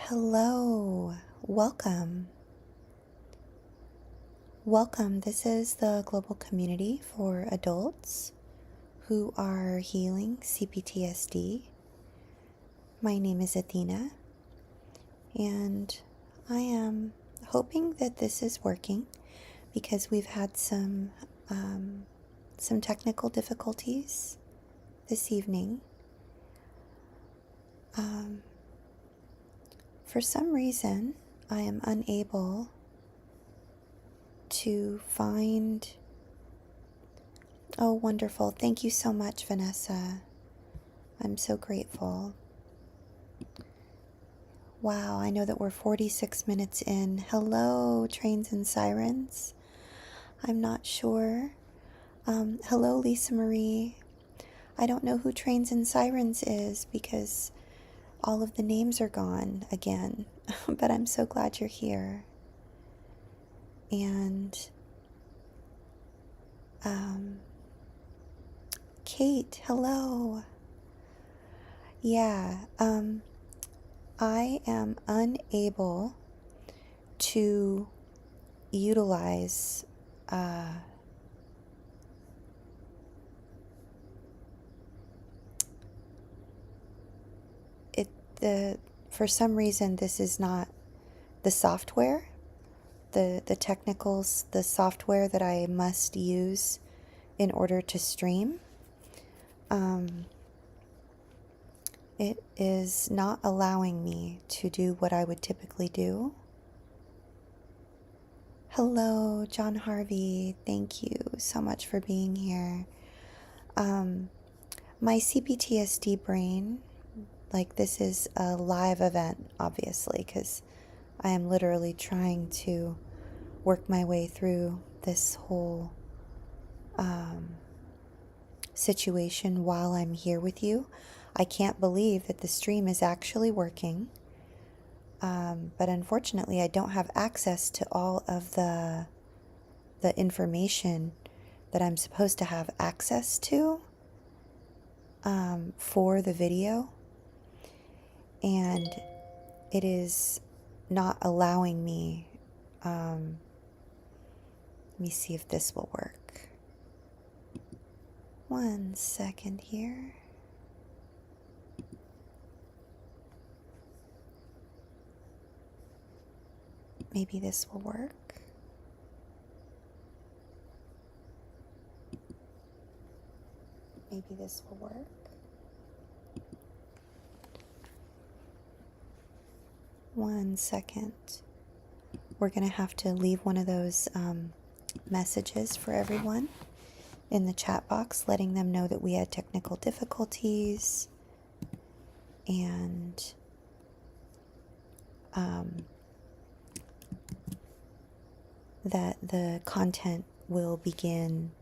Hello, welcome. Welcome. This is the global community for adults who are healing CPTSD. My name is Athena, and I am hoping that this is working because we've had some technical difficulties this evening. For some reason, I am unable to find... Oh, wonderful. Thank you so much, Vanessa. I'm so grateful. Wow, I know that we're 46 minutes in. Hello, Trains and Sirens. I'm not sure. Hello, Lisa Marie. I don't know who Trains and Sirens is because all of the names are gone again, but I'm so glad you're here. And Kate, hello. Yeah, I am unable to utilize for some reason this is not the software, the technicals, the software that I must use in order to stream. It is not allowing me to do what I would typically do. Hello, John Harvey. Thank you so much for being here. My CPTSD brain, like this is a live event, obviously, because I am literally trying to work my way through this whole situation while I'm here with you. I can't believe that the stream is actually working. But unfortunately, I don't have access to all of the information that I'm supposed to have access to for the video. And it is not allowing me. Let me see if this will work. 1 second here. Maybe this will work. Maybe this will work. One second. We're going to have to leave one of those messages for everyone in the chat box, letting them know that we had technical difficulties and that the content will begin,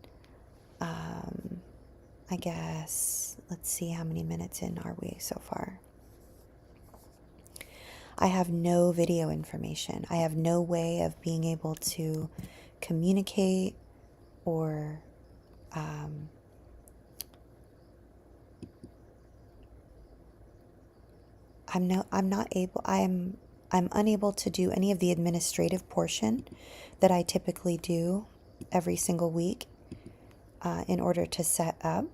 I guess, let's see, how many minutes in are we so far? I have no video information. I have no way of being able to communicate or I'm unable to do any of the administrative portion that I typically do every single week in order to set up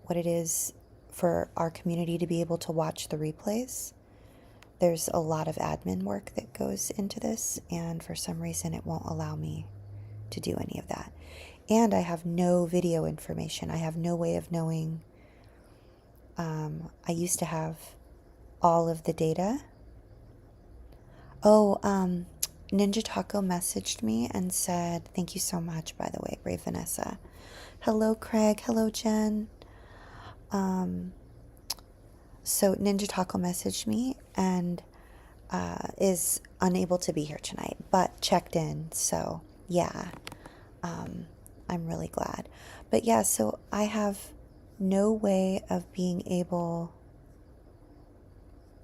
what it is for our community to be able to watch the replays. There's a lot of admin work that goes into this, and for some reason it won't allow me to do any of that. And I have no video information. I have no way of knowing. I used to have all of the data. Oh, Ninja Taco messaged me and said, thank you so much, by the way, Brave Vanessa. Hello, Craig. Hello, Jen. So Ninja Taco messaged me and is unable to be here tonight, but checked in. So yeah, I'm really glad. But yeah, so I have no way of being able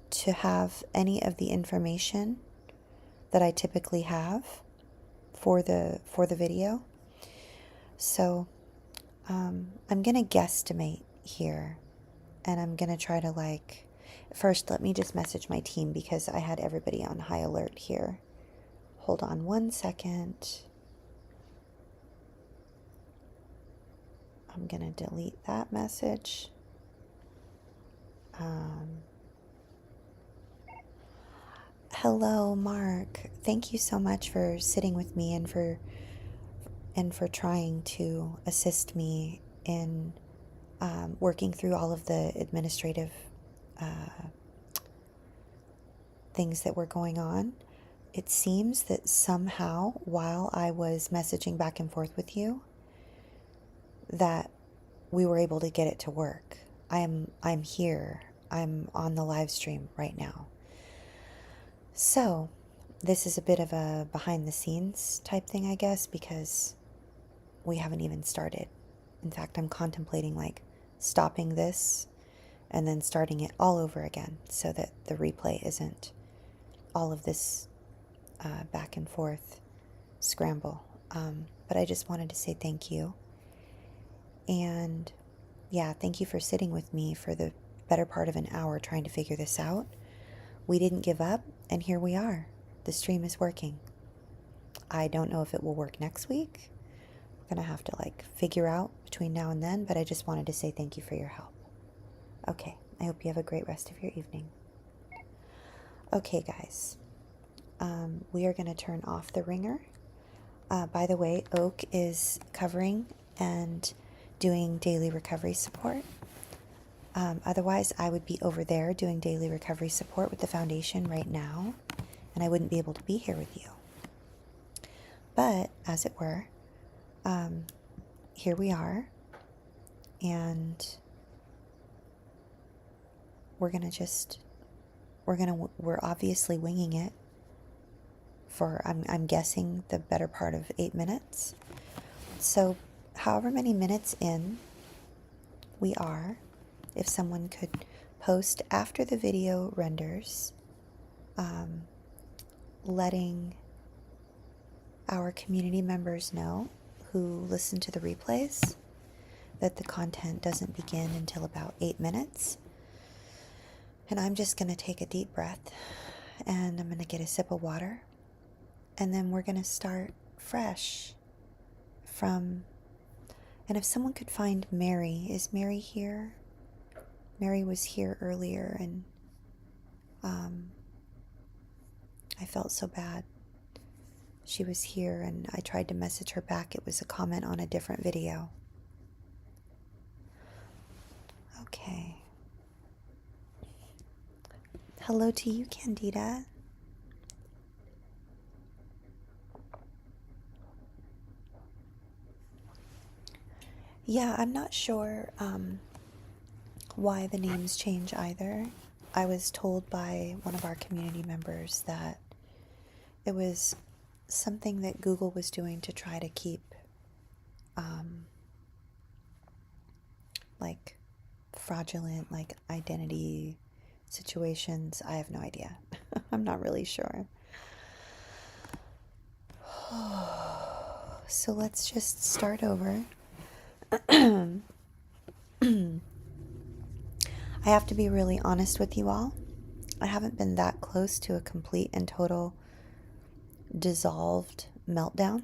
to have any of the information that I typically have for the video. So I'm gonna guesstimate here, and I'm gonna try to First, let me just message my team because I had everybody on high alert here. Hold on one second. I'm going to delete that message. Hello, Mark. Thank you so much for sitting with me and for trying to assist me in working through all of the administrative things that were going on. It seems that somehow, while I was messaging back and forth with you, that we were able to get it to work. I'm here. I'm on the live stream right now. So, this is a bit of a behind the scenes type thing, I guess, because we haven't even started. In fact, I'm contemplating like stopping this and then starting it all over again so that the replay isn't all of this back and forth scramble. But I just wanted to say thank you. And yeah, thank you for sitting with me for the better part of an hour trying to figure this out. We didn't give up, and here we are. The stream is working. I don't know if it will work next week. We're going to have to figure out between now and then, but I just wanted to say thank you for your help. Okay, I hope you have a great rest of your evening. Okay, guys. We are going to turn off the ringer. By the way, Oak is covering and doing daily recovery support. Otherwise, I would be over there doing daily recovery support with the foundation right now, and I wouldn't be able to be here with you. But, as it were, here we are, and we're obviously winging it for, I'm guessing, the better part of 8 minutes. So, however many minutes in we are, if someone could post after the video renders, letting our community members know who listen to the replays that the content doesn't begin until about 8 minutes. And I'm just going to take a deep breath, and I'm going to get a sip of water, and then we're going to start fresh from, and if someone could find Mary, is Mary here? Mary was here earlier, and I felt so bad. She was here, and I tried to message her back. It was a comment on a different video. Okay. Hello to you, Candida. Yeah, I'm not sure why the names change either. I was told by one of our community members that it was something that Google was doing to try to keep fraudulent identity situations. I have no idea. I'm not really sure. So let's just start over. I have to be really honest with you all. I haven't been that close to a complete and total dissolved meltdown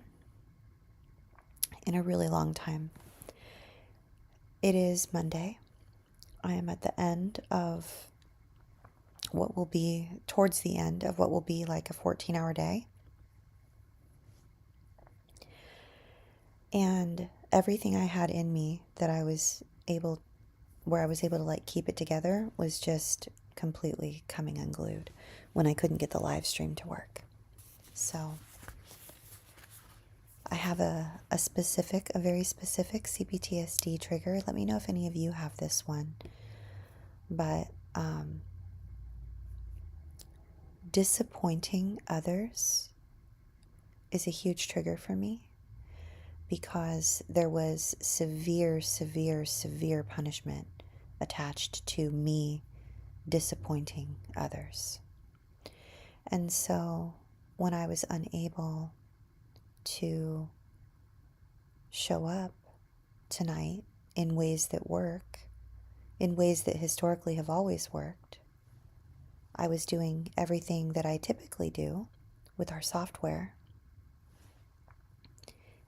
in a really long time. It is Monday. I am at the end of what will be, towards the end of what will be like a 14-hour day. And everything I had in me that I was able to keep it together was just completely coming unglued when I couldn't get the live stream to work. So I have a very specific CPTSD trigger. Let me know if any of you have this one. But disappointing others is a huge trigger for me because there was severe, severe, severe punishment attached to me disappointing others. And so when I was unable to show up tonight in ways that work, in ways that historically have always worked, I was doing everything that I typically do with our software,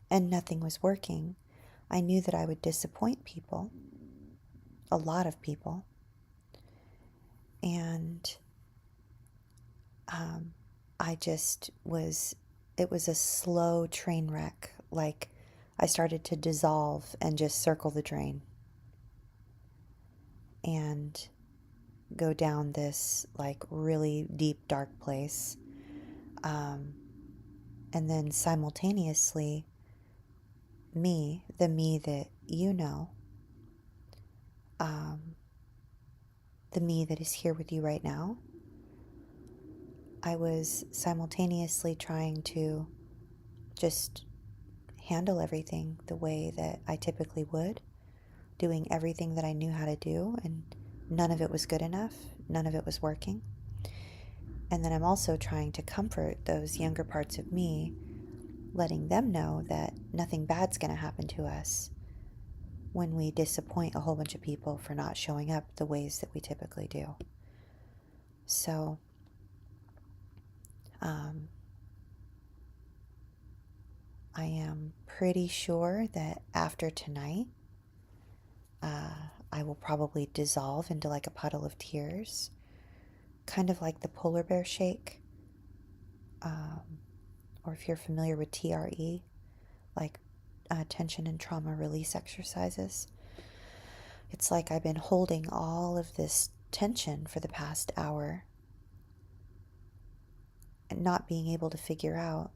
and nothing was working. I knew that I would disappoint people, a lot of people, and I just was, it was a slow train wreck. Like, I started to dissolve and just circle the drain and go down this like really deep, dark place. And then simultaneously, me, the me that you know, the me that is here with you right now, I was simultaneously trying to just handle everything the way that I typically would, doing everything that I knew how to do, and none of it was good enough. None of it was working. And then I'm also trying to comfort those younger parts of me, letting them know that nothing bad's going to happen to us when we disappoint a whole bunch of people for not showing up the ways that we typically do. So, I am pretty sure that after tonight, I will probably dissolve into like a puddle of tears, kind of like the polar bear shake, or if you're familiar with TRE, like tension and trauma release exercises. It's like I've been holding all of this tension for the past hour and not being able to figure out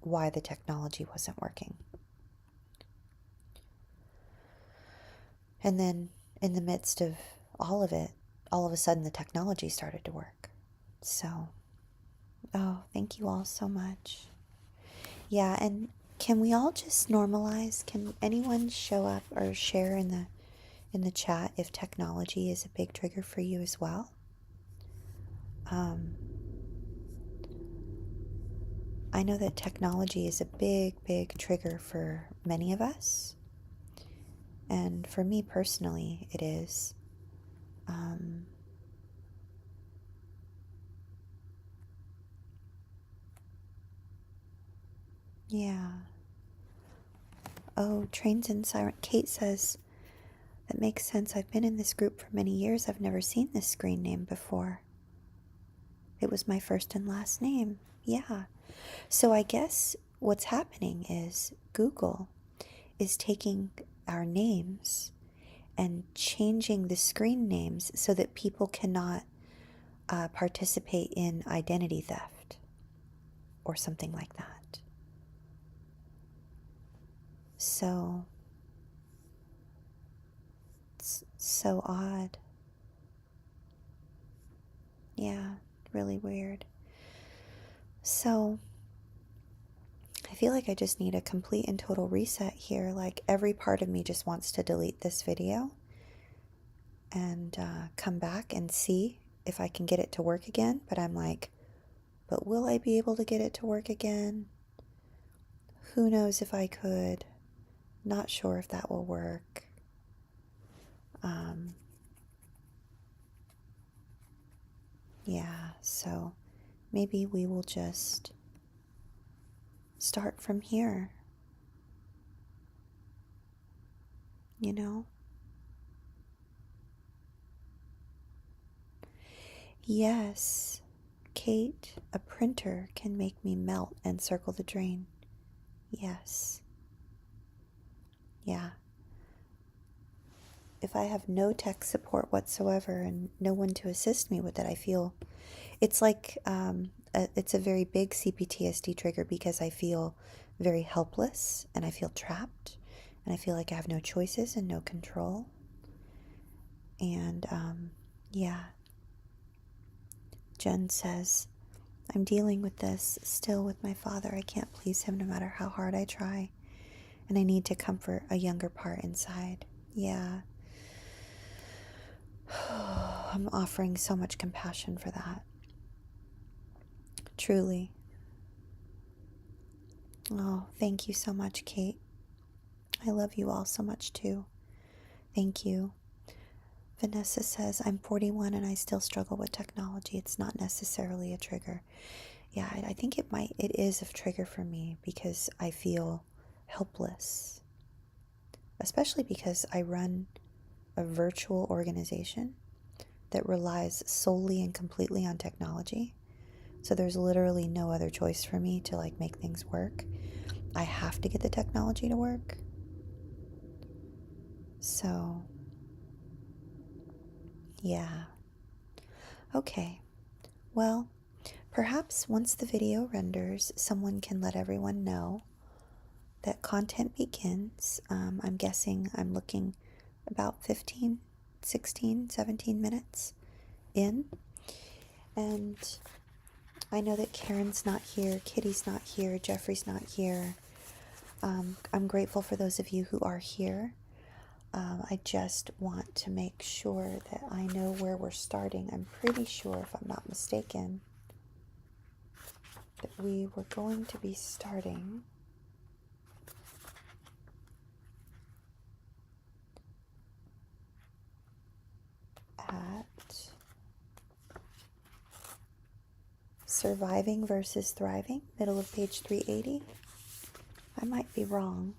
why the technology wasn't working. And then in the midst of all of it, all of a sudden the technology started to work. So, oh, thank you all so much. Yeah, and can we all just normalize? Can anyone show up or share in the chat if technology is a big trigger for you as well? I know that technology is a big, big trigger for many of us. And for me personally, it is. Yeah. Oh, Trains and Siren. Kate says, that makes sense. I've been in this group for many years. I've never seen this screen name before. It was my first and last name. Yeah. So I guess what's happening is Google is taking our names and changing the screen names so that people cannot participate in identity theft or something like that. So it's so odd. Yeah, really weird. So I feel like I just need a complete and total reset here. Like every part of me just wants to delete this video and come back and see if I can get it to work again. But I'm like, but will I be able to get it to work again? Who knows if I could? Not sure if that will work. Yeah, so maybe we will just start from here. You know? Yes, Kate, a printer can make me melt and circle the drain. Yes. Yeah. If I have no tech support whatsoever and no one to assist me with it, I feel it's like it's a very big CPTSD trigger because I feel very helpless and I feel trapped and I feel like I have no choices and no control. And yeah, Jen says, I'm dealing with this still with my father. I can't please him no matter how hard I try. And I need to comfort a younger part inside. Yeah. I'm offering so much compassion for that. Truly. Oh, thank you so much, Kate. I love you all so much too. Thank you. Vanessa says, I'm 41 and I still struggle with technology. It's not necessarily a trigger. Yeah, I think it is a trigger for me because I feel helpless, especially because I run a virtual organization that relies solely and completely on technology. So there's literally no other choice for me to like make things work. I have to get the technology to work. So, yeah. Okay. Well, perhaps once the video renders, someone can let everyone know that content begins. I'm guessing I'm looking about 15, 16, 17 minutes in. And I know that Karen's not here, Kitty's not here, Jeffrey's not here. I'm grateful for those of you who are here. I just want to make sure that I know where we're starting. I'm pretty sure, if I'm not mistaken, that we were going to be starting at surviving versus thriving, middle of page 380. I might be wrong.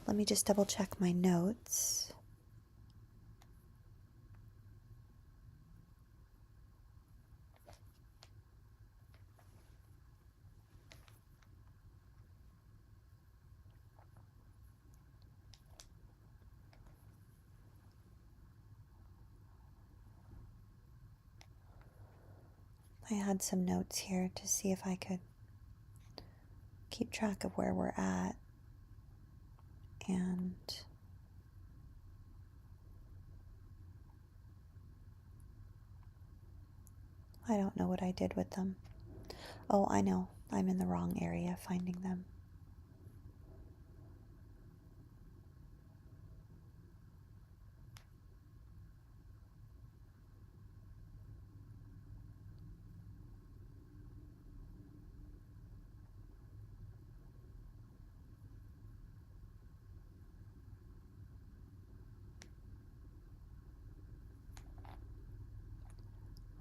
Let me just double check my notes. I had some notes here to see if I could keep track of where we're at. And I don't know what I did with them. Oh, I know. I'm in the wrong area finding them.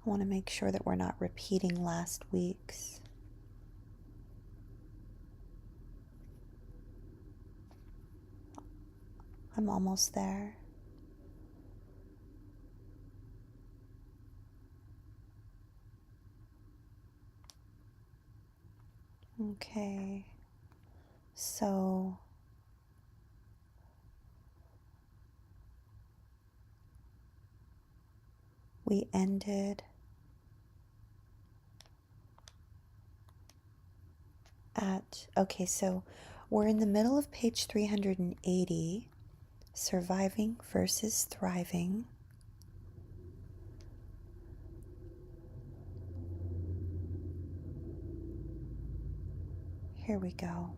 I want to make sure that we're not repeating last week's. I'm almost there. Okay. So we ended at, okay, so we're in the middle of page 380, surviving versus thriving. Here we go.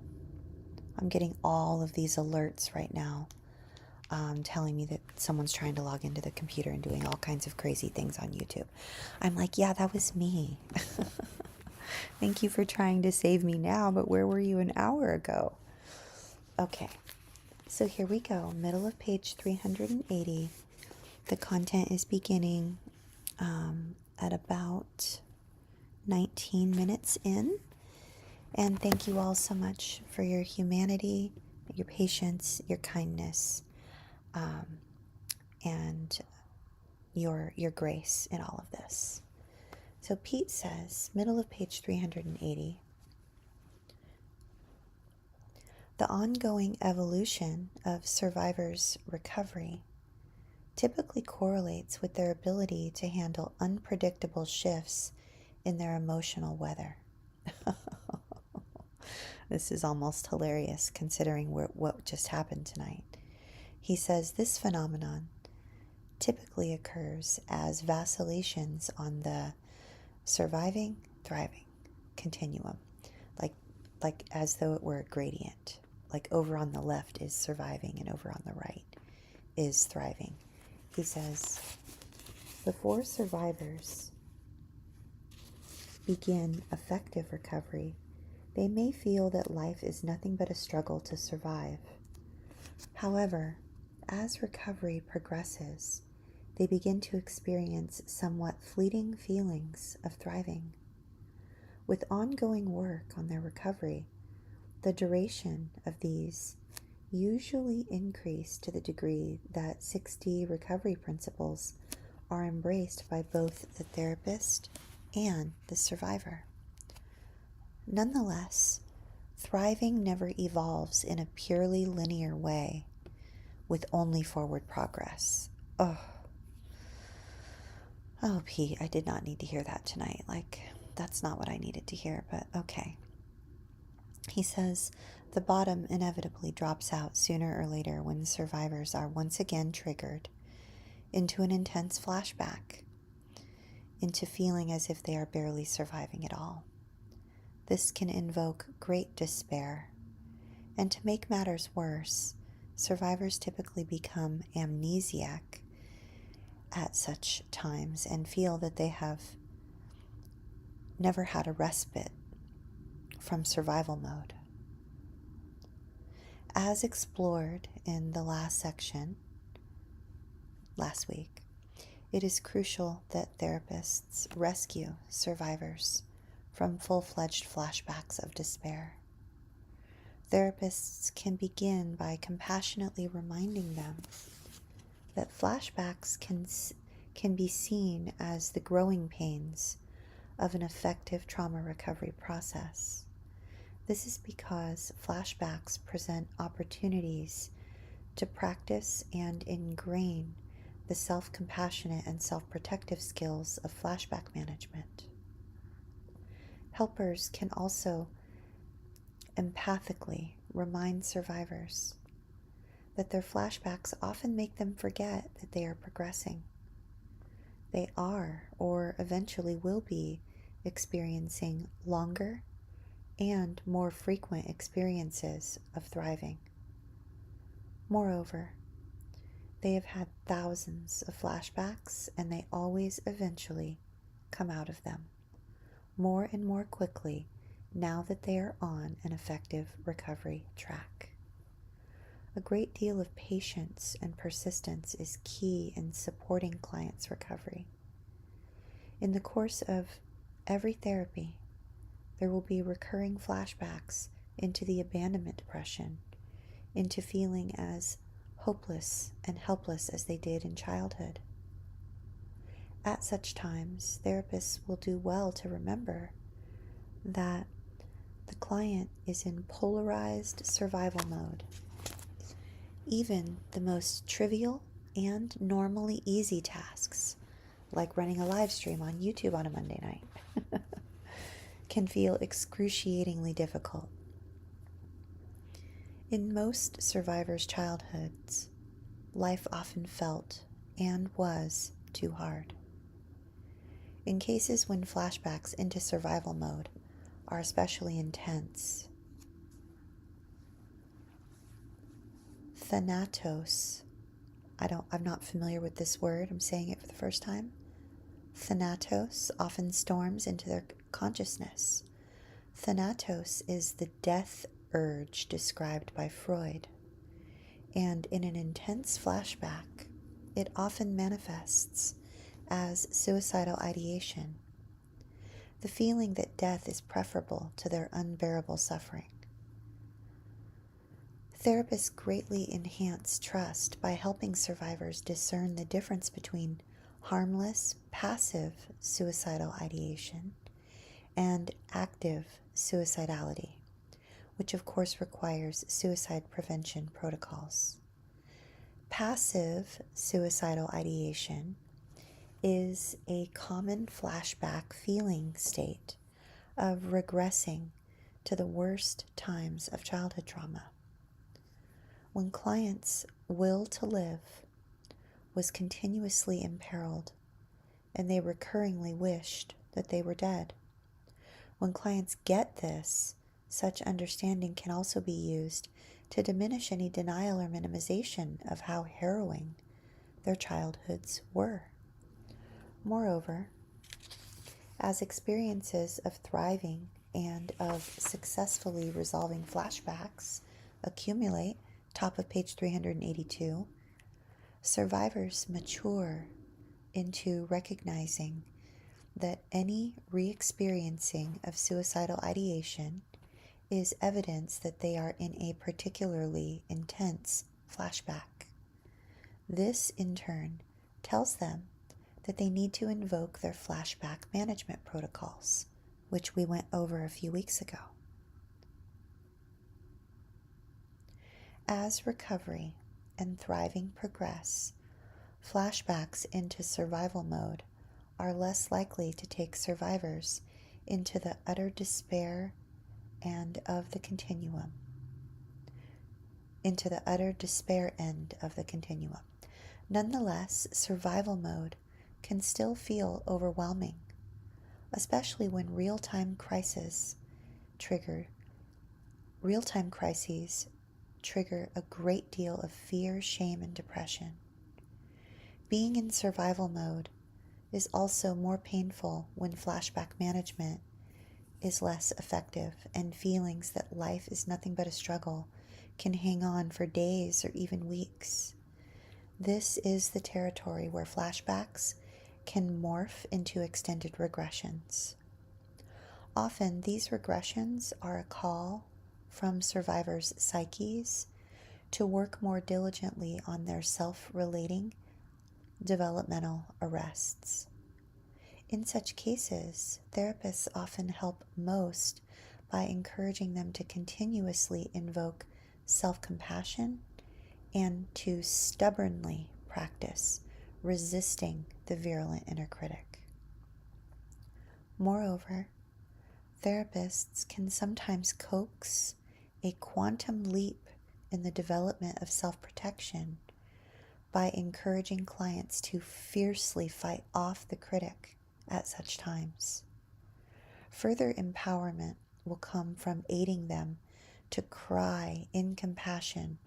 I'm getting all of these alerts right now, telling me that someone's trying to log into the computer and doing all kinds of crazy things on YouTube. I'm like, yeah, that was me. Thank you for trying to save me now, but where were you an hour ago? Okay, so here we go, middle of page 380. The content is beginning at about 19 minutes in. And thank you all so much for your humanity, your patience, your kindness, and your grace in all of this. So Pete says, middle of page 380, the ongoing evolution of survivors' recovery typically correlates with their ability to handle unpredictable shifts in their emotional weather. This is almost hilarious considering what just happened tonight. He says this phenomenon typically occurs as vacillations on the surviving, thriving continuum, like as though it were a gradient. Like over on the left is surviving and over on the right is thriving. He says, before survivors begin effective recovery, they may feel that life is nothing but a struggle to survive. However, as recovery progresses, they begin to experience somewhat fleeting feelings of thriving. With ongoing work on their recovery, the duration of these usually increase to the degree that 6D recovery principles are embraced by both the therapist and the survivor. Nonetheless, thriving never evolves in a purely linear way with only forward progress. Oh, Pete, I did not need to hear that tonight. That's not what I needed to hear, but okay. He says the bottom inevitably drops out sooner or later when survivors are once again triggered into an intense flashback, into feeling as if they are barely surviving at all. This can invoke great despair, and to make matters worse, survivors typically become amnesiac at such times and feel that they have never had a respite from survival mode. As explored in the last section, last week, it is crucial that therapists rescue survivors from full-fledged flashbacks of despair. Therapists can begin by compassionately reminding them that flashbacks can be seen as the growing pains of an effective trauma recovery process. This is because flashbacks present opportunities to practice and ingrain the self-compassionate and self-protective skills of flashback management. Helpers can also empathically remind survivors that their flashbacks often make them forget that they are progressing. They are, or eventually will be, experiencing longer and more frequent experiences of thriving. Moreover, they have had thousands of flashbacks, and they always eventually come out of them more and more quickly now that they are on an effective recovery track. A great deal of patience and persistence is key in supporting clients' recovery. In the course of every therapy, there will be recurring flashbacks into the abandonment depression, into feeling as hopeless and helpless as they did in childhood. At such times, therapists will do well to remember that the client is in polarized survival mode. Even the most trivial and normally easy tasks, like running a live stream on YouTube on a Monday night, can feel excruciatingly difficult. In most survivors' childhoods, life often felt and was too hard. In cases when flashbacks into survival mode are especially intense, thanatos, I'm not familiar with this word, I'm saying it for the first time. Thanatos often storms into their consciousness. Thanatos is the death urge described by Freud, and in an intense flashback, it often manifests as suicidal ideation, the feeling that death is preferable to their unbearable suffering. Therapists greatly enhance trust by helping survivors discern the difference between harmless, passive suicidal ideation and active suicidality, which of course requires suicide prevention protocols. Passive suicidal ideation is a common flashback feeling state of regressing to the worst times of childhood trauma, when clients' will to live was continuously imperiled and they recurringly wished that they were dead. When clients get this, such understanding can also be used to diminish any denial or minimization of how harrowing their childhoods were. Moreover, as experiences of thriving and of successfully resolving flashbacks accumulate, top of page 382, survivors mature into recognizing that any re-experiencing of suicidal ideation is evidence that they are in a particularly intense flashback. This, in turn, tells them that they need to invoke their flashback management protocols, which we went over a few weeks ago. As recovery and thriving progress, flashbacks into survival mode are less likely to take survivors into the utter despair and of the continuum, into the utter despair end of the continuum. Nonetheless, survival mode can still feel overwhelming, especially when real-time crises trigger a great deal of fear, shame, and depression. Being in survival mode is also more painful when flashback management is less effective and feelings that life is nothing but a struggle can hang on for days or even weeks. This is the territory where flashbacks can morph into extended regressions. Often these regressions are a call from survivors' psyches to work more diligently on their self-relating developmental arrests. In such cases, therapists often help most by encouraging them to continuously invoke self-compassion and to stubbornly practice resisting the virulent inner critic. Moreover, therapists can sometimes coax a quantum leap in the development of self-protection by encouraging clients to fiercely fight off the critic at such times. Further empowerment will come from aiding them to cry in compassion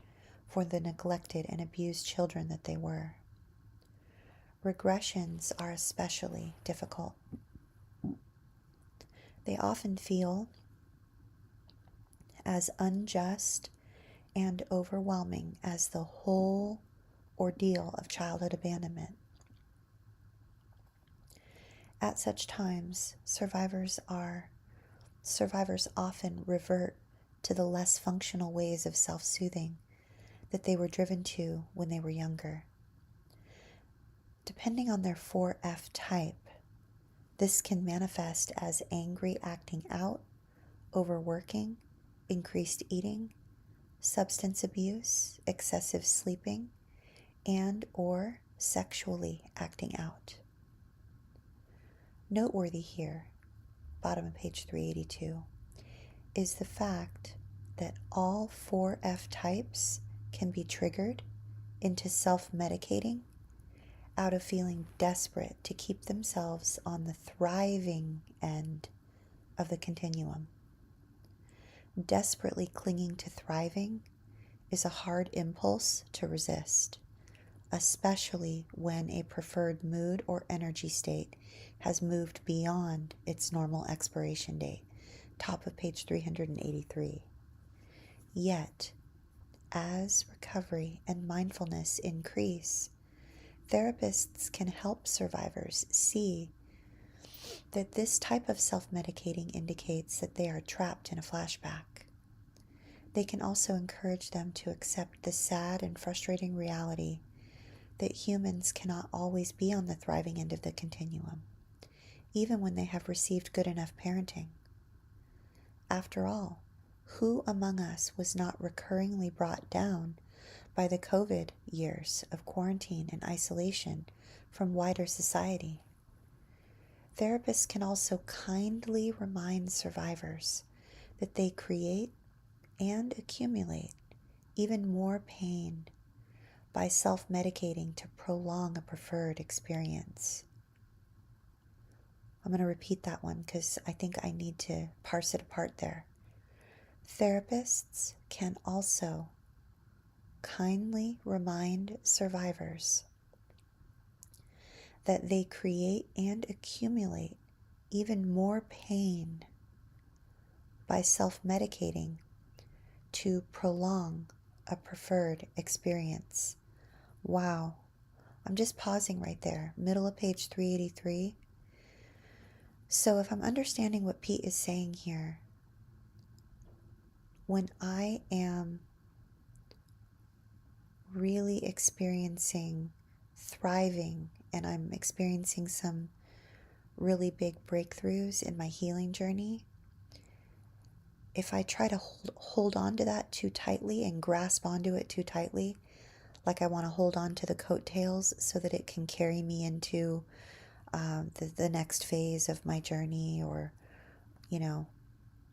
for the neglected and abused children that they were. Regressions are especially difficult. They often feel as unjust and overwhelming as the whole ordeal of childhood abandonment. At such times, survivors often revert to the less functional ways of self-soothing that they were driven to when they were younger. Depending on their 4F type, this can manifest as angry acting out, overworking, increased eating, substance abuse, excessive sleeping, and or sexually acting out. Noteworthy here, bottom of page 382, is the fact that all 4F types can be triggered into self-medicating out of feeling desperate to keep themselves on the thriving end of the continuum. Desperately clinging to thriving is a hard impulse to resist, especially when a preferred mood or energy state has moved beyond its normal expiration date, top of page 383. Yet, as recovery and mindfulness increase, therapists can help survivors see that this type of self-medicating indicates that they are trapped in a flashback. They can also encourage them to accept the sad and frustrating reality that humans cannot always be on the thriving end of the continuum, even when they have received good enough parenting. After all, who among us was not recurringly brought down by the COVID years of quarantine and isolation from wider society? Therapists can also kindly remind survivors that they create and accumulate even more pain by self-medicating to prolong a preferred experience. I'm going to repeat that one because I think I need to parse it apart there. Therapists can also kindly remind survivors that they create and accumulate even more pain by self-medicating to prolong a preferred experience. Wow, I'm just pausing right there, middle of page 383. So if I'm understanding what Pete is saying here, when I am really experiencing thriving and I'm experiencing some really big breakthroughs in my healing journey, if I try to hold on to that too tightly and grasp onto it too tightly, like I want to hold on to the coattails so that it can carry me into the next phase of my journey, or,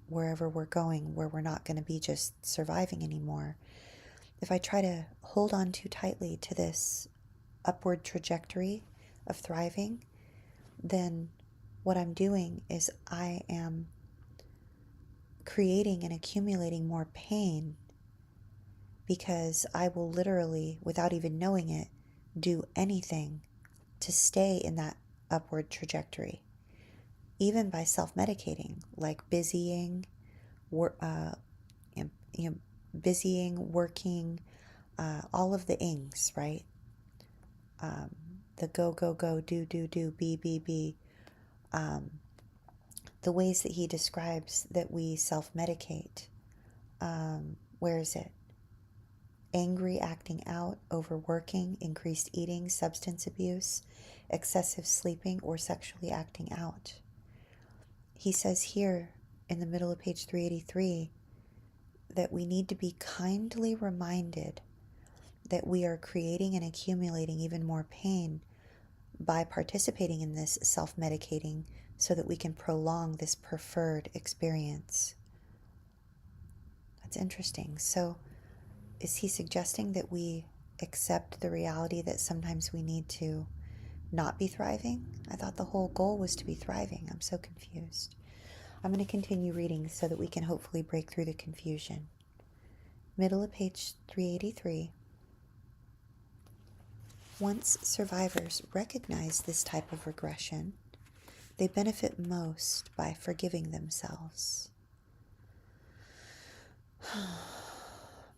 wherever we're going, where we're not going to be just surviving anymore. If I try to hold on too tightly to this upward trajectory of thriving, then what I'm doing is I am creating and accumulating more pain, because I will literally, without even knowing it, do anything to stay in that upward trajectory, even by self-medicating, like busying, busying, working, all of the ings, right? The go, go, go, do, do, do, be. The ways that he describes that we self-medicate. Where is it? Angry acting out, overworking, increased eating, substance abuse, excessive sleeping, or sexually acting out. He says here in the middle of page 383 that we need to be kindly reminded that we are creating and accumulating even more pain by participating in this self-medicating, so that we can prolong this preferred experience. That's interesting. So is he suggesting that we accept the reality that sometimes we need to not be thriving? I thought the whole goal was to be thriving. I'm so confused. I'm going to continue reading so that we can hopefully break through the confusion. Middle of page 383. Once survivors recognize this type of regression, they benefit most by forgiving themselves,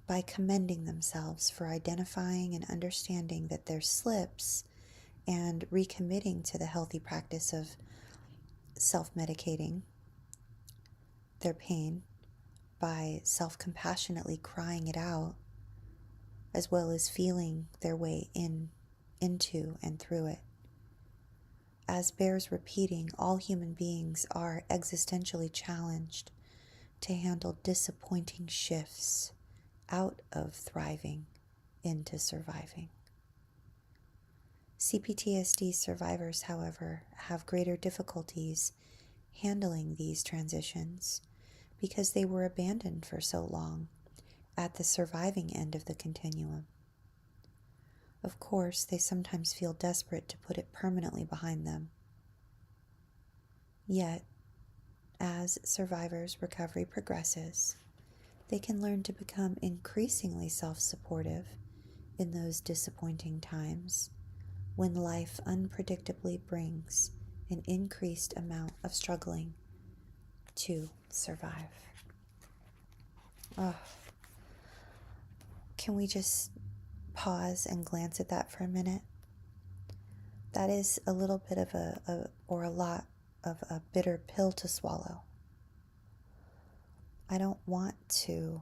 by commending themselves for identifying and understanding that their slips, and recommitting to the healthy practice of self-medicating their pain by self-compassionately crying it out, as well as feeling their way into and through it. As bears repeating, all human beings are existentially challenged to handle disappointing shifts out of thriving into surviving. CPTSD survivors, however, have greater difficulties handling these transitions because they were abandoned for so long at the surviving end of the continuum. Of course, they sometimes feel desperate to put it permanently behind them. Yet, as survivors' recovery progresses, they can learn to become increasingly self-supportive in those disappointing times when life unpredictably brings an increased amount of struggling to survive. Oh, can we just pause and glance at that for a minute? That is a little bit of a lot of a bitter pill to swallow. I don't want to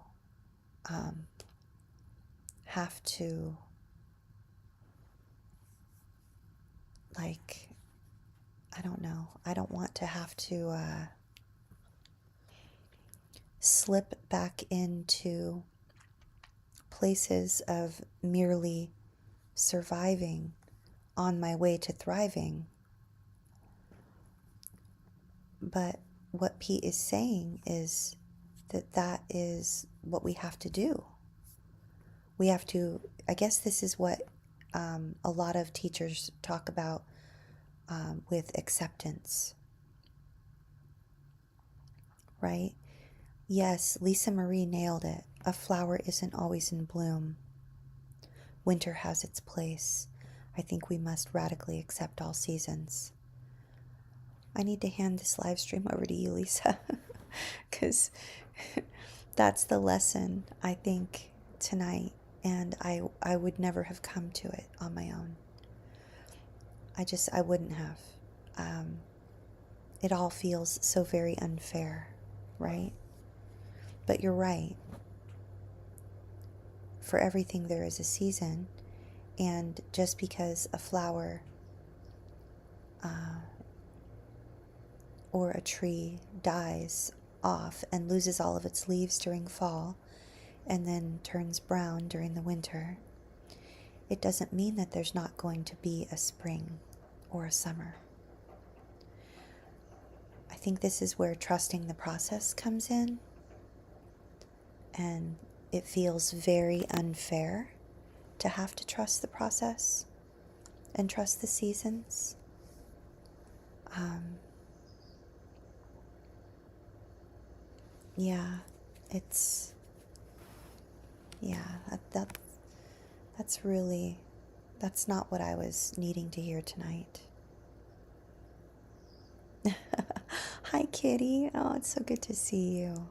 have to, I don't want to have to slip back into places of merely surviving on my way to thriving. But what Pete is saying is that is what we have to do. We have to, I guess this is what a lot of teachers talk about with acceptance, right? Yes, Lisa Marie nailed it. A flower isn't always in bloom. Winter has its place. I think we must radically accept all seasons. I need to hand this live stream over to you, Lisa, because that's the lesson, I think, tonight, and I would never have come to it on my own. I wouldn't have. It all feels so very unfair, right? But you're right. For everything, there is a season. And just because a flower or a tree dies off and loses all of its leaves during fall and then turns brown during the winter, it doesn't mean that there's not going to be a spring or a summer. I think this is where trusting the process comes in, and it feels very unfair to have to trust the process and trust the seasons. Yeah, it's, yeah, that's really, that's not what I was needing to hear tonight. Hi, Kitty. Oh, it's so good to see you.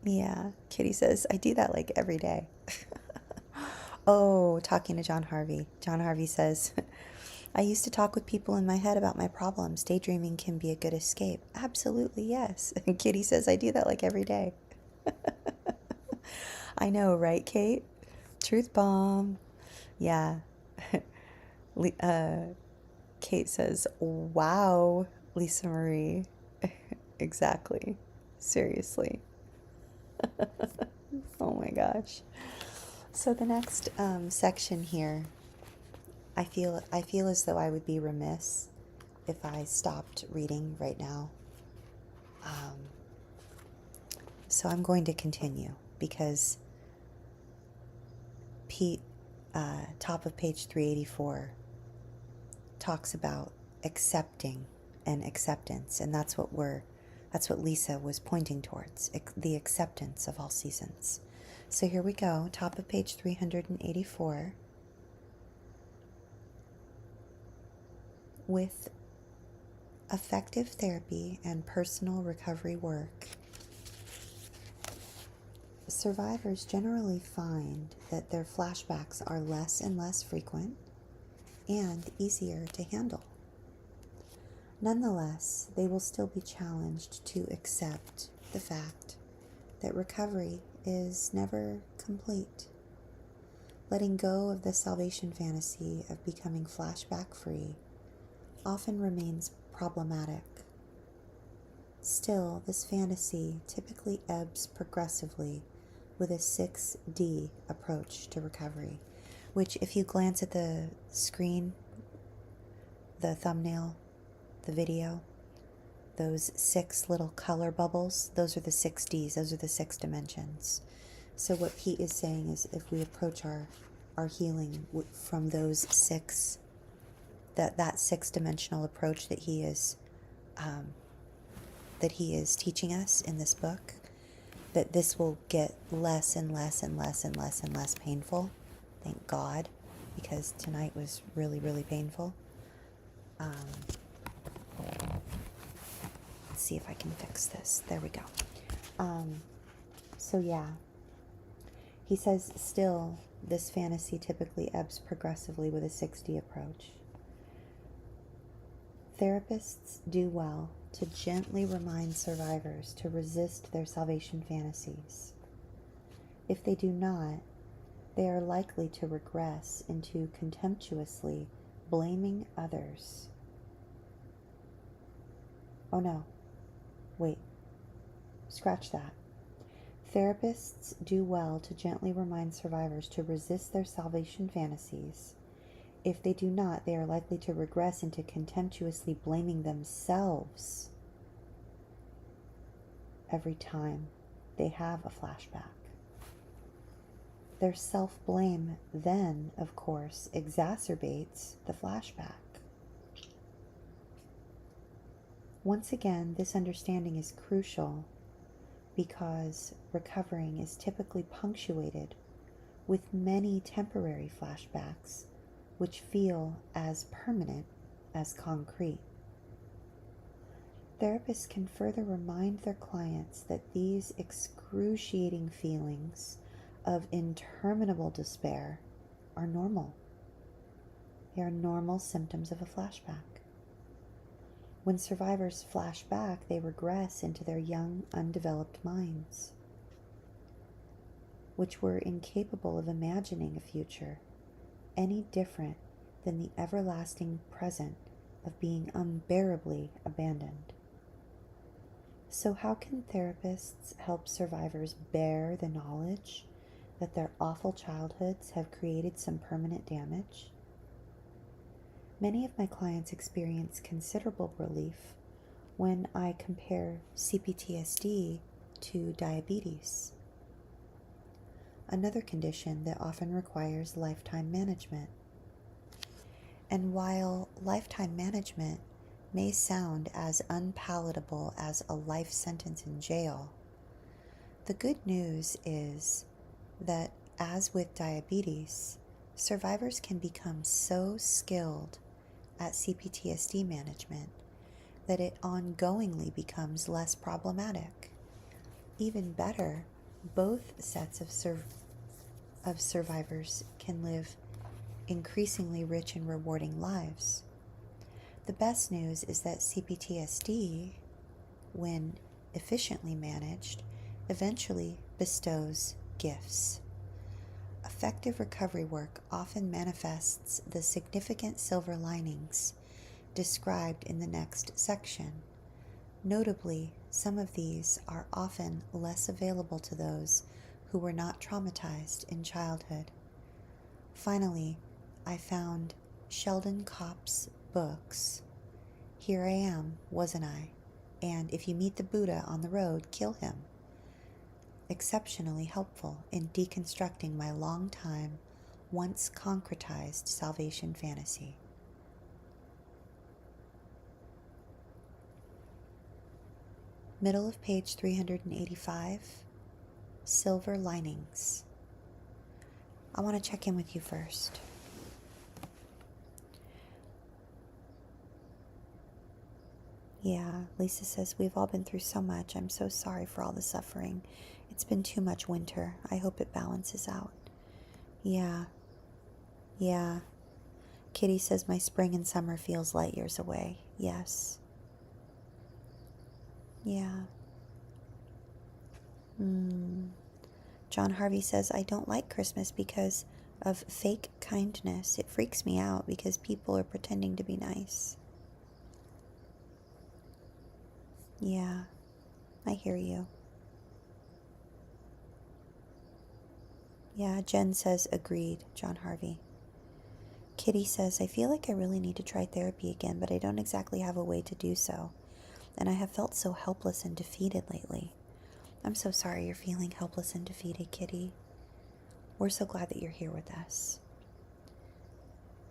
Yeah, Kitty says, I do that like every day. Oh, talking to John Harvey. John Harvey says, I used to talk with people in my head about my problems. Daydreaming can be a good escape. Absolutely, yes. And Kitty says, I do that like every day. I know, right, Kate? Truth bomb. Yeah. Kate says, wow, Lisa Marie. Exactly. Seriously. Oh my gosh. So the next section here, I feel as though I would be remiss if I stopped reading right now. So I'm going to continue because Pete, top of page 384, talks about accepting and acceptance, and that's what Lisa was pointing towards, the acceptance of all seasons. So here we go, top of page 384. With effective therapy and personal recovery work, survivors generally find that their flashbacks are less and less frequent and easier to handle. Nonetheless, they will still be challenged to accept the fact that recovery is never complete. Letting go of the salvation fantasy of becoming flashback free often remains problematic. Still, this fantasy typically ebbs progressively with a 6D approach to recovery, which, if you glance at the screen, the thumbnail, the video, those 6 little color bubbles, those are the 6Ds, those are the 6 dimensions. So what Pete is saying is, if we approach our healing from those 6, that 6-dimensional approach that he is teaching us in this book, that this will get less and less and less and less and less painful. Thank God, because tonight was really, really painful. Let's see if I can fix this. There we go. So yeah, he says, still, this fantasy typically ebbs progressively with a 6D approach. Therapists do well to gently remind survivors to resist their salvation fantasies. If they do not, they are likely to regress into contemptuously blaming others. Oh no, wait, scratch that. Therapists do well to gently remind survivors to resist their salvation fantasies. If they do not, they are likely to regress into contemptuously blaming themselves every time they have a flashback. Their self-blame then, of course, exacerbates the flashback. Once again, this understanding is crucial because recovering is typically punctuated with many temporary flashbacks which feel as permanent as concrete. Therapists can further remind their clients that these excruciating feelings of interminable despair are normal. They are normal symptoms of a flashback. When survivors flash back, they regress into their young, undeveloped minds, which were incapable of imagining a future any different than the everlasting present of being unbearably abandoned. So how can therapists help survivors bear the knowledge that their awful childhoods have created some permanent damage? Many of my clients experience considerable relief when I compare CPTSD to diabetes, another condition that often requires lifetime management. And while lifetime management may sound as unpalatable as a life sentence in jail, the good news is that, as with diabetes, survivors can become so skilled at CPTSD management that it ongoingly becomes less problematic. Even better, both sets of survivors can live increasingly rich and rewarding lives. The best news is that CPTSD, when efficiently managed, eventually bestows gifts. Effective recovery work often manifests the significant silver linings described in the next section. Notably, some of these are often less available to those who were not traumatized in childhood. Finally, I found Sheldon Kopp's books, Here I Am, Wasn't I? And If You Meet the Buddha on the Road, Kill Him, exceptionally helpful in deconstructing my long-time, once concretized salvation fantasy. Middle of page 385, Silver Linings. I want to check in with you first. Yeah, Lisa says, we've all been through so much. I'm so sorry for all the suffering. It's been too much winter. I hope it balances out. Yeah. Kitty says, my spring and summer feels light years away. Yes. Yeah. John Harvey says, I don't like Christmas because of fake kindness. It freaks me out because people are pretending to be nice. Yeah, I hear you. Yeah, Jen says, agreed, John Harvey. Kitty says, I feel like I really need to try therapy again, but I don't exactly have a way to do so. And I have felt so helpless and defeated lately. I'm so sorry you're feeling helpless and defeated, Kitty. We're so glad that you're here with us.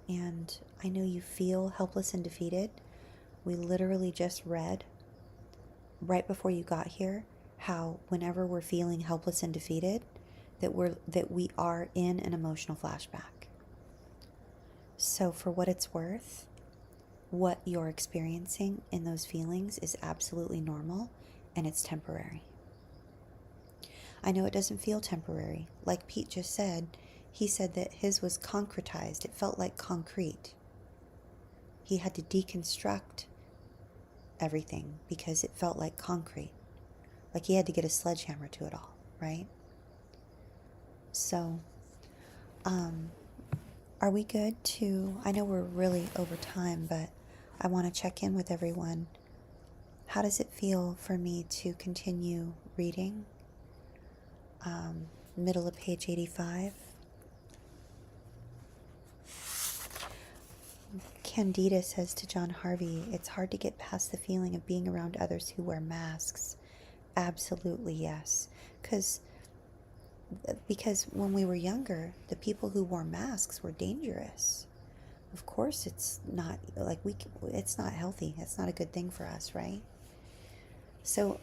And I know you feel helpless and defeated. We literally just read, right before you got here, how whenever we're feeling helpless and defeated, that we are in an emotional flashback. So for what it's worth, what you're experiencing in those feelings is absolutely normal, and it's temporary. I know it doesn't feel temporary. Like Pete just said, he said that his was concretized. It felt like concrete. He had to deconstruct everything because it felt like concrete. Like he had to get a sledgehammer to it all, right? So, are we good to, I know we're really over time, but I want to check in with everyone. How does it feel for me to continue reading? Middle of page 85. Candida says to John Harvey, it's hard to get past the feeling of being around others who wear masks. Absolutely, yes. Because when we were younger, the people who wore masks were dangerous. Of course, it's not it's not healthy. It's not a good thing for us, right? So,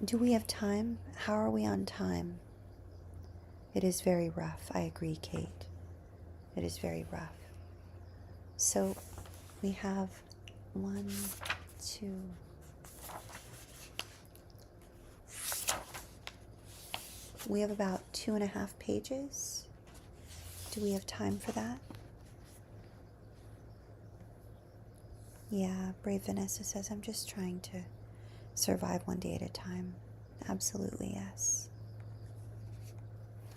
do we have time? How are we on time? It is very rough. I agree, Kate. It is very rough. So, we have 1, 2. We have about 2.5 pages. Do we have time for that? Yeah, Brave Vanessa says, I'm just trying to survive one day at a time. Absolutely, yes.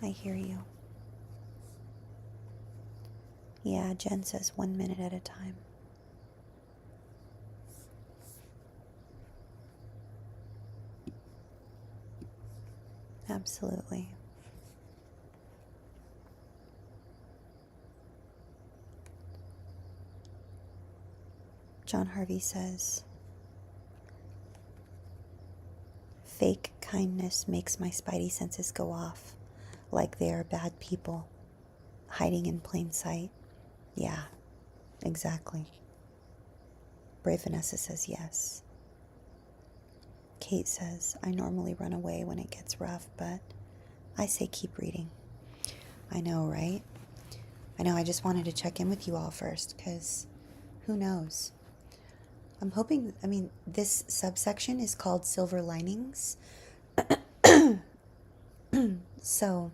I hear you. Yeah, Jen says 1 minute at a time. Absolutely. John Harvey says, fake kindness makes my spidey senses go off like they are bad people hiding in plain sight. Yeah, exactly. Brave Vanessa says yes. Kate says, I normally run away when it gets rough, but I say keep reading. I know, right? I know, I just wanted to check in with you all first, because who knows? I'm hoping, this subsection is called Silver Linings. So,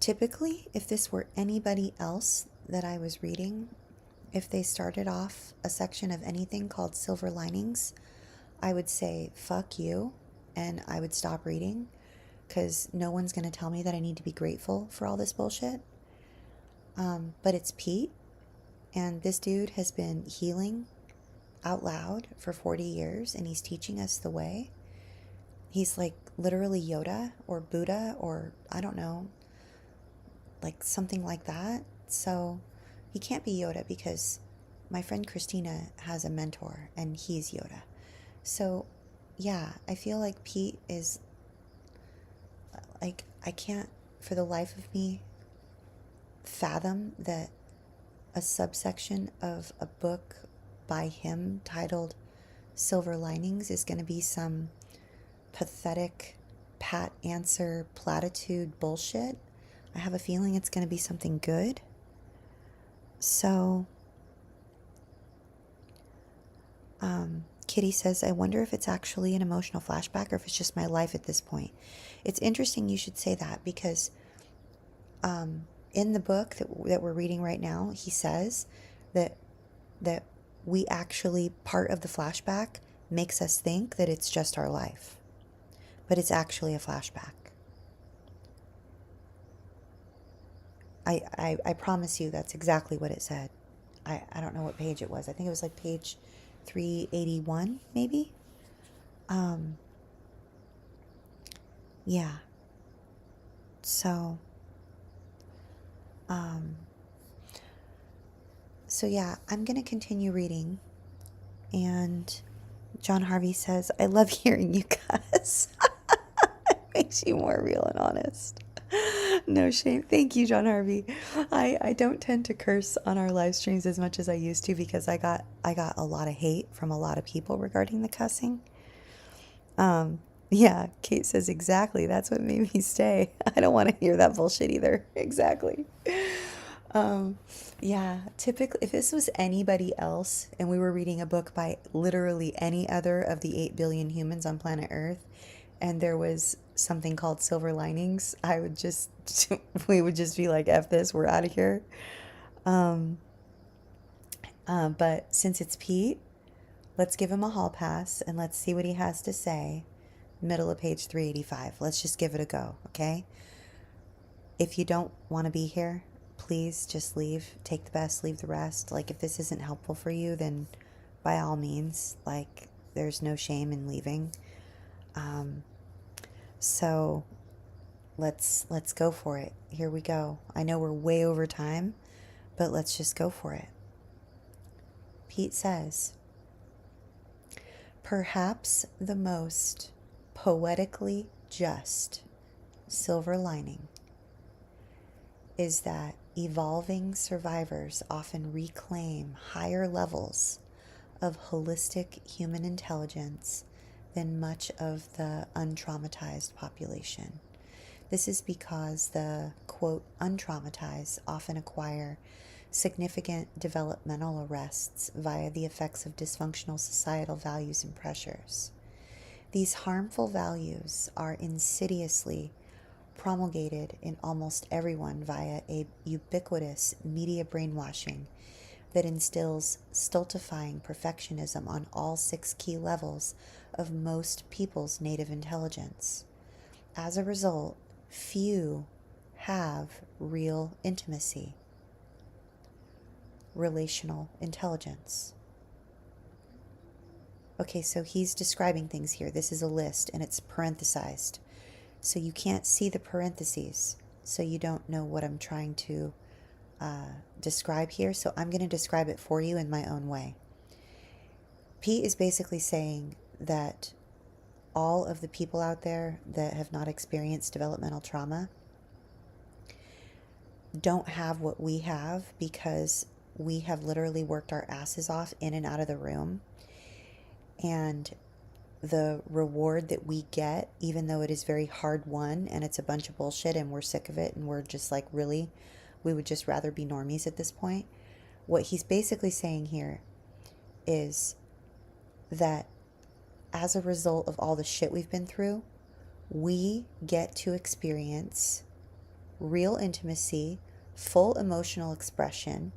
typically, if this were anybody else that I was reading, if they started off a section of anything called Silver Linings, I would say, fuck you, and I would stop reading, because no one's going to tell me that I need to be grateful for all this bullshit. But it's Pete, and this dude has been healing out loud for 40 years, and he's teaching us the way. He's like literally Yoda or Buddha or I don't know, like something like that. So he can't be Yoda because my friend Christina has a mentor and he's Yoda. So yeah, I feel like Pete is like, I can't for the life of me fathom that a subsection of a book by him titled Silver Linings is going to be some pathetic pat answer platitude bullshit. I have a feeling it's going to be something good. So, Kitty says, I wonder if it's actually an emotional flashback or if it's just my life at this point. It's interesting you should say that because in the book that we're reading right now, he says that we actually, part of the flashback makes us think that it's just our life, but it's actually a flashback. I promise you that's exactly what it said. I don't know what page it was. I think it was like page 381, maybe? Yeah. So, so yeah, I'm going to continue reading. And John Harvey says, I love hearing you cuss. It makes you more real and honest. No shame. Thank you, John Harvey. I don't tend to curse on our live streams as much as I used to because I got a lot of hate from a lot of people regarding the cussing. Yeah, Kate says exactly. That's what made me stay. I don't want to hear that bullshit either. Exactly. Yeah, typically, if this was anybody else and we were reading a book by literally any other of the 8 billion humans on planet Earth, and there was something called Silver Linings, I would just, we would just be like, F this, we're out of here. But since it's Pete, let's give him a hall pass and let's see what he has to say. Middle of page 385. Let's just give it a go, okay? If you don't want to be here, please just leave. Take the best, leave the rest. Like, if this isn't helpful for you, then by all means, like, there's no shame in leaving. So let's go for it. Here we go. I know we're way over time, but let's just go for it. Pete says, perhaps the most poetically just silver lining is that evolving survivors often reclaim higher levels of holistic human intelligence than much of the untraumatized population. This is because the, quote, untraumatized often acquire significant developmental arrests via the effects of dysfunctional societal values and pressures. These harmful values are insidiously promulgated in almost everyone via a ubiquitous media brainwashing that instills stultifying perfectionism on all 6 key levels of most people's native intelligence. As a result, few have real intimacy, relational intelligence. Okay, so he's describing things here. This is a list and it's parenthesized. So you can't see the parentheses, so you don't know what I'm trying to describe here. So I'm going to describe it for you in my own way. Pete is basically saying that all of the people out there that have not experienced developmental trauma don't have what we have because we have literally worked our asses off in and out of the room. And the reward that we get, even though it is very hard won and it's a bunch of bullshit and we're sick of it and we're just like, really, we would just rather be normies at this point. What he's basically saying here is that as a result of all the shit we've been through, we get to experience real intimacy, full emotional expression,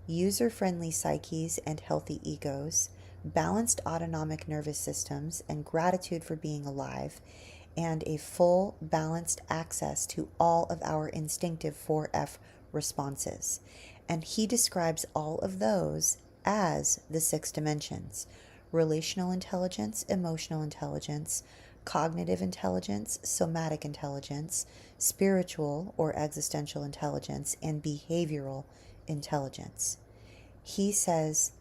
user-friendly psyches and healthy egos, balanced autonomic nervous systems, and gratitude for being alive, and a full, balanced access to all of our instinctive 4F responses. And he describes all of those as the 6 dimensions: relational intelligence, emotional intelligence, cognitive intelligence, somatic intelligence, spiritual or existential intelligence, and behavioral intelligence. He says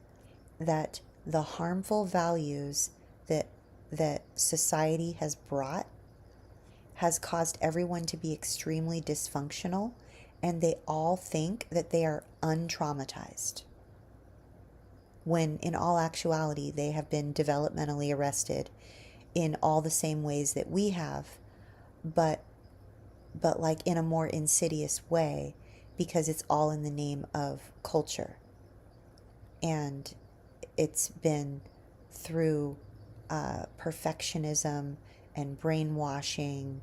that the harmful values that society has brought has caused everyone to be extremely dysfunctional, and they all think that they are untraumatized, when in all actuality they have been developmentally arrested in all the same ways that we have, but like in a more insidious way, because it's all in the name of culture. And it's been through perfectionism and brainwashing,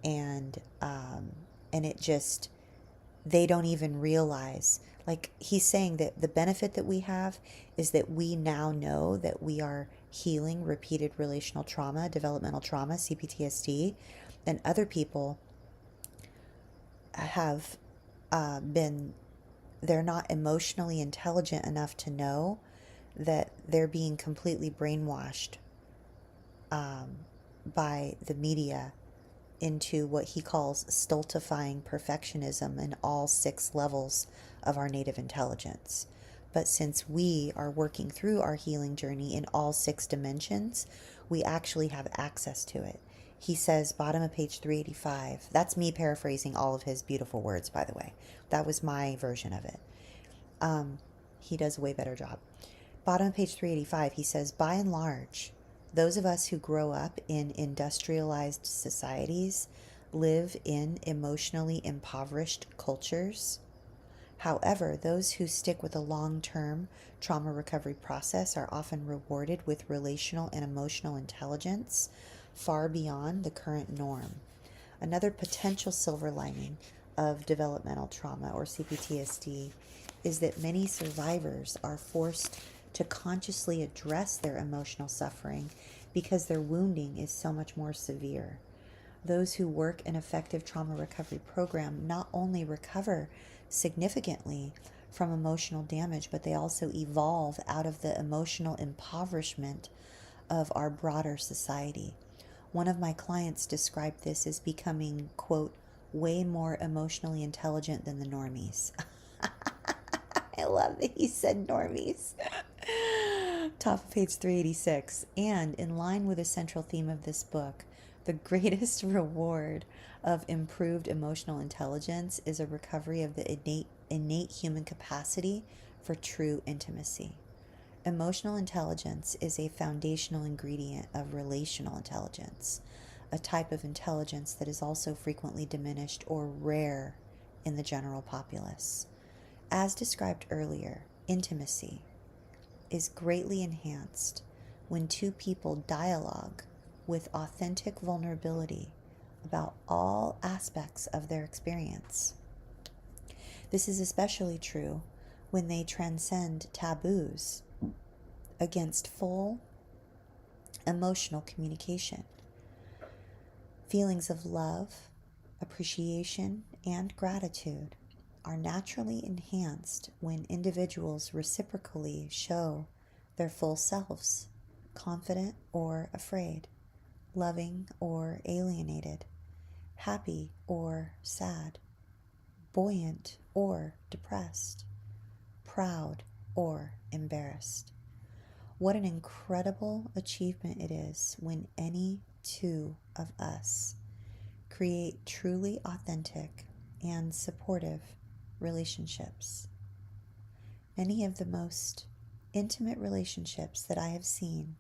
and it just, they don't even realize. Like, he's saying that the benefit that we have is that we now know that we are healing repeated relational trauma, developmental trauma, CPTSD, and other people have they're not emotionally intelligent enough to know that they're being completely brainwashed by the media into what he calls stultifying perfectionism in all 6 levels of our native intelligence. But since we are working through our healing journey in all 6 dimensions, we actually have access to it. He says, bottom of page 385. That's me paraphrasing all of his beautiful words, by the way. That was my version of it. He does a way better job. Bottom of page 385, he says, by and large, those of us who grow up in industrialized societies live in emotionally impoverished cultures. However, those who stick with a long-term trauma recovery process are often rewarded with relational and emotional intelligence far beyond the current norm. Another potential silver lining of developmental trauma, or CPTSD, is that many survivors are forced to consciously address their emotional suffering because their wounding is so much more severe. Those who work an effective trauma recovery program not only recover significantly from emotional damage, but they also evolve out of the emotional impoverishment of our broader society. One of my clients described this as becoming, quote, way more emotionally intelligent than the normies. I love that he said normies. Top of page 386. And in line with the central theme of this book, the greatest reward of improved emotional intelligence is a recovery of the innate human capacity for true intimacy. Emotional intelligence is a foundational ingredient of relational intelligence, a type of intelligence that is also frequently diminished or rare in the general populace. As described earlier, intimacy is greatly enhanced when 2 people dialogue with authentic vulnerability about all aspects of their experience. This is especially true when they transcend taboos against full emotional communication. Feelings of love, appreciation, and gratitude are naturally enhanced when individuals reciprocally show their full selves, confident or afraid, loving or alienated, happy or sad, buoyant or depressed, proud or embarrassed. What an incredible achievement it is when any two of us create truly authentic and supportive relationships. Many of the most intimate relationships that I have seen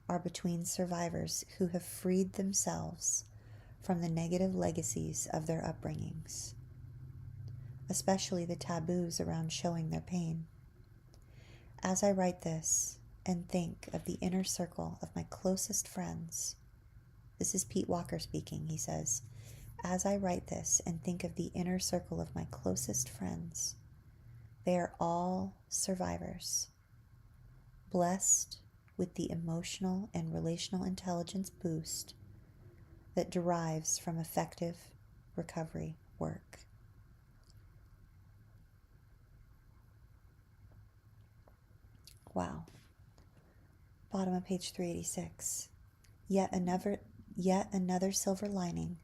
are between survivors who have freed themselves from the negative legacies of their upbringings, especially the taboos around showing their pain. As I write this and think of the inner circle of my closest friends, this is Pete Walker speaking, he says, as I write this and think of the inner circle of my closest friends, they are all survivors, blessed with the emotional and relational intelligence boost that derives from effective recovery work. Wow. Bottom of page 386. Yet another silver lining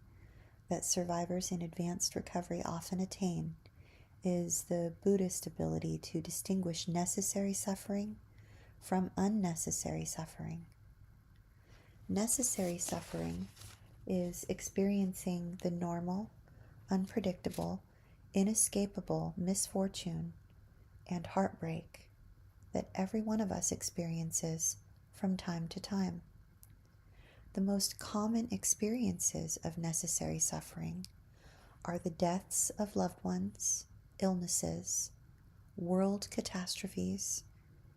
that survivors in advanced recovery often attain is the Buddhist ability to distinguish necessary suffering from unnecessary suffering. Necessary suffering is experiencing the normal, unpredictable, inescapable misfortune and heartbreak that every one of us experiences from time to time. The most common experiences of necessary suffering are the deaths of loved ones, illnesses, world catastrophes,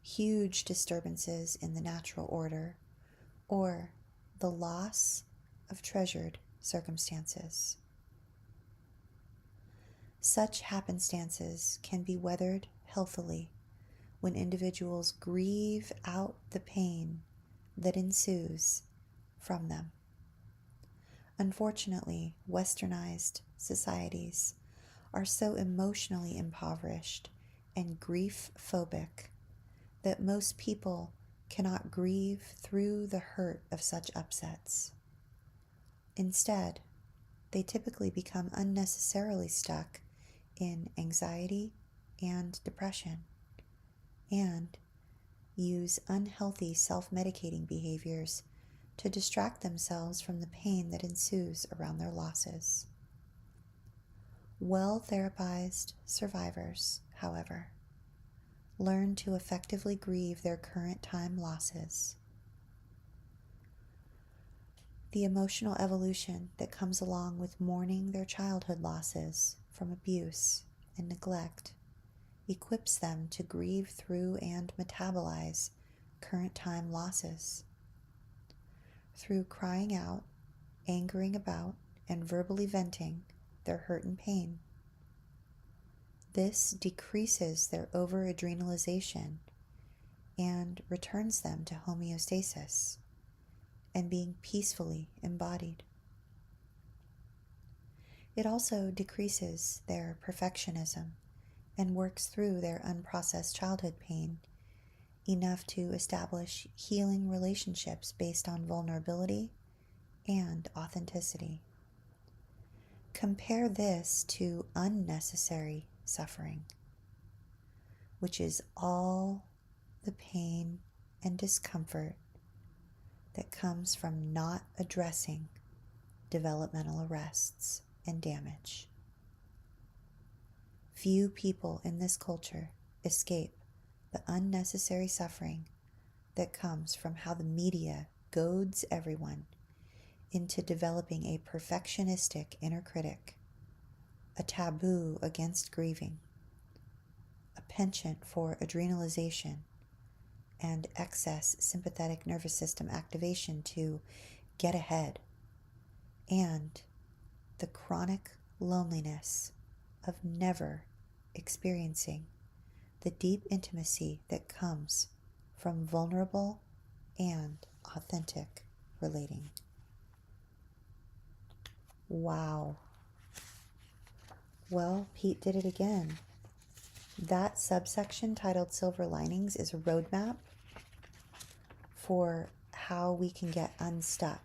huge disturbances in the natural order, or the loss of treasured circumstances. Such happenstances can be weathered healthily when individuals grieve out the pain that ensues from them. Unfortunately, westernized societies are so emotionally impoverished and grief-phobic that most people cannot grieve through the hurt of such upsets. Instead, they typically become unnecessarily stuck in anxiety and depression, and use unhealthy self-medicating behaviors to distract themselves from the pain that ensues around their losses. Well-therapized survivors, however, learn to effectively grieve their current time losses. The emotional evolution that comes along with mourning their childhood losses from abuse and neglect equips them to grieve through and metabolize current time losses. Through crying out, angering about, and verbally venting their hurt and pain. This decreases their over-adrenalization and returns them to homeostasis and being peacefully embodied. It also decreases their perfectionism and works through their unprocessed childhood pain enough to establish healing relationships based on vulnerability and authenticity. Compare this to unnecessary suffering, which is all the pain and discomfort that comes from not addressing developmental arrests and damage. Few people in this culture escape the unnecessary suffering that comes from how the media goads everyone into developing a perfectionistic inner critic, a taboo against grieving, a penchant for adrenalization, and excess sympathetic nervous system activation to get ahead, and the chronic loneliness of never experiencing the deep intimacy that comes from vulnerable and authentic relating. Wow. Well, Pete did it again. That subsection titled Silver Linings is a roadmap for how we can get unstuck.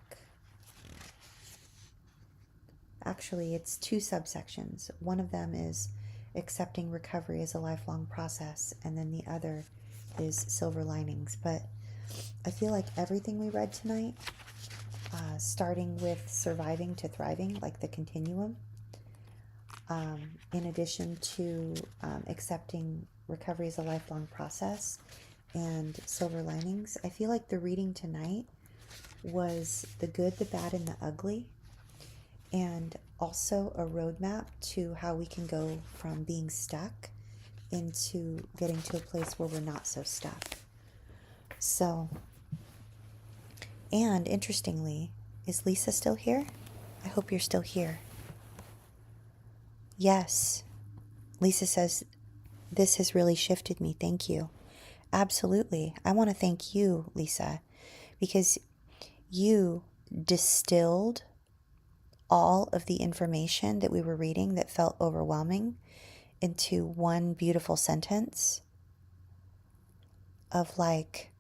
Actually, it's two subsections. One of them is accepting recovery as a lifelong process, and then the other is silver linings. But I feel like everything we read tonight, starting with surviving to thriving, like the continuum, in addition to accepting recovery as a lifelong process and silver linings, I feel like the reading tonight was the good, the bad, and the ugly, and also a roadmap to how we can go from being stuck into getting to a place where we're not so stuck. So, and interestingly, is Lisa still here? I hope you're still here. Yes. Lisa says, this has really shifted me. Thank you. Absolutely. I want to thank you, Lisa, because you distilled all of the information that we were reading that felt overwhelming into one beautiful sentence of like,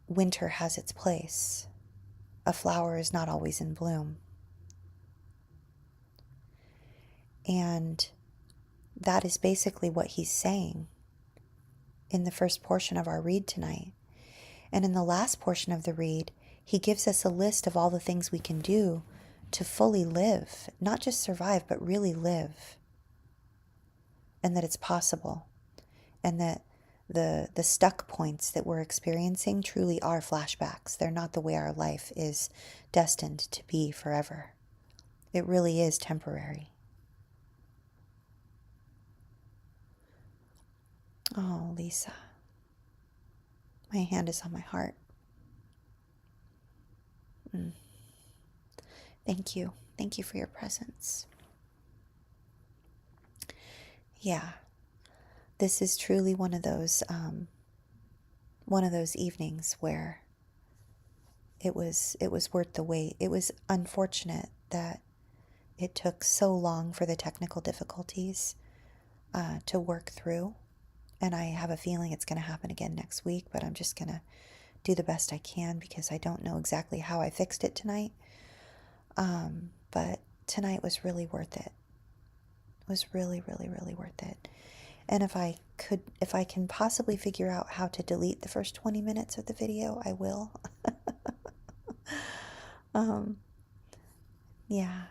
winter has its place. A flower is not always in bloom. And that is basically what he's saying in the first portion of our read tonight. And in the last portion of the read, he gives us a list of all the things we can do to fully live, not just survive, but really live. And that it's possible. And that the stuck points that we're experiencing truly are flashbacks. They're not the way our life is destined to be forever. It really is temporary. Oh, Lisa. My hand is on my heart. Thank you. Thank you for your presence. Yeah. This is truly one of those evenings where it was worth the wait. It was unfortunate that it took so long for the technical difficulties to work through. And I have a feeling it's going to happen again next week, but I'm just going to do the best I can because I don't know exactly how I fixed it tonight. But tonight was really worth it. It was really, really, really worth it. And if I can possibly figure out how to delete the first 20 minutes of the video, I will. Yeah,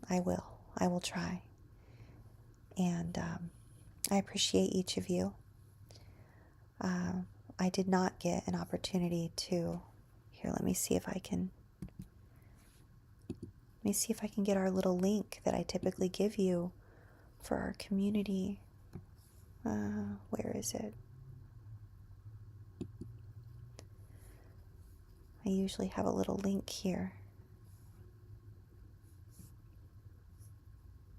I will. I will try. And I appreciate each of you. I did not get an opportunity to, here, let me see if I can get our little link that I typically give you for our community. Where is it? I usually have a little link here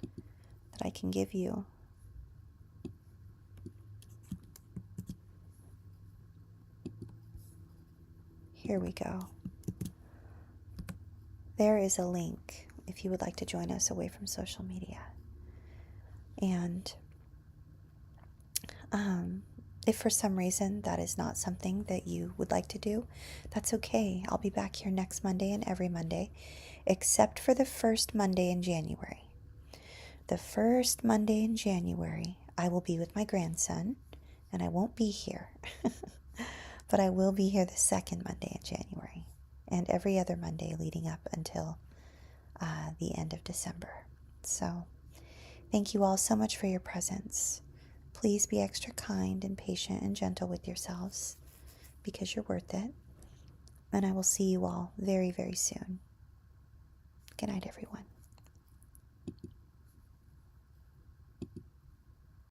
that I can give you. Here we go. There is a link if you would like to join us away from social media. And if for some reason that is not something that you would like to do, that's okay. I'll be back here next Monday and every Monday, except for the first Monday in January. The first Monday in January, I will be with my grandson, and I won't be here. But I will be here the second Monday in January, and every other Monday leading up until the end of December. So, thank you all so much for your presence. Please be extra kind and patient and gentle with yourselves because you're worth it. And I will see you all very, very soon. Good night, everyone.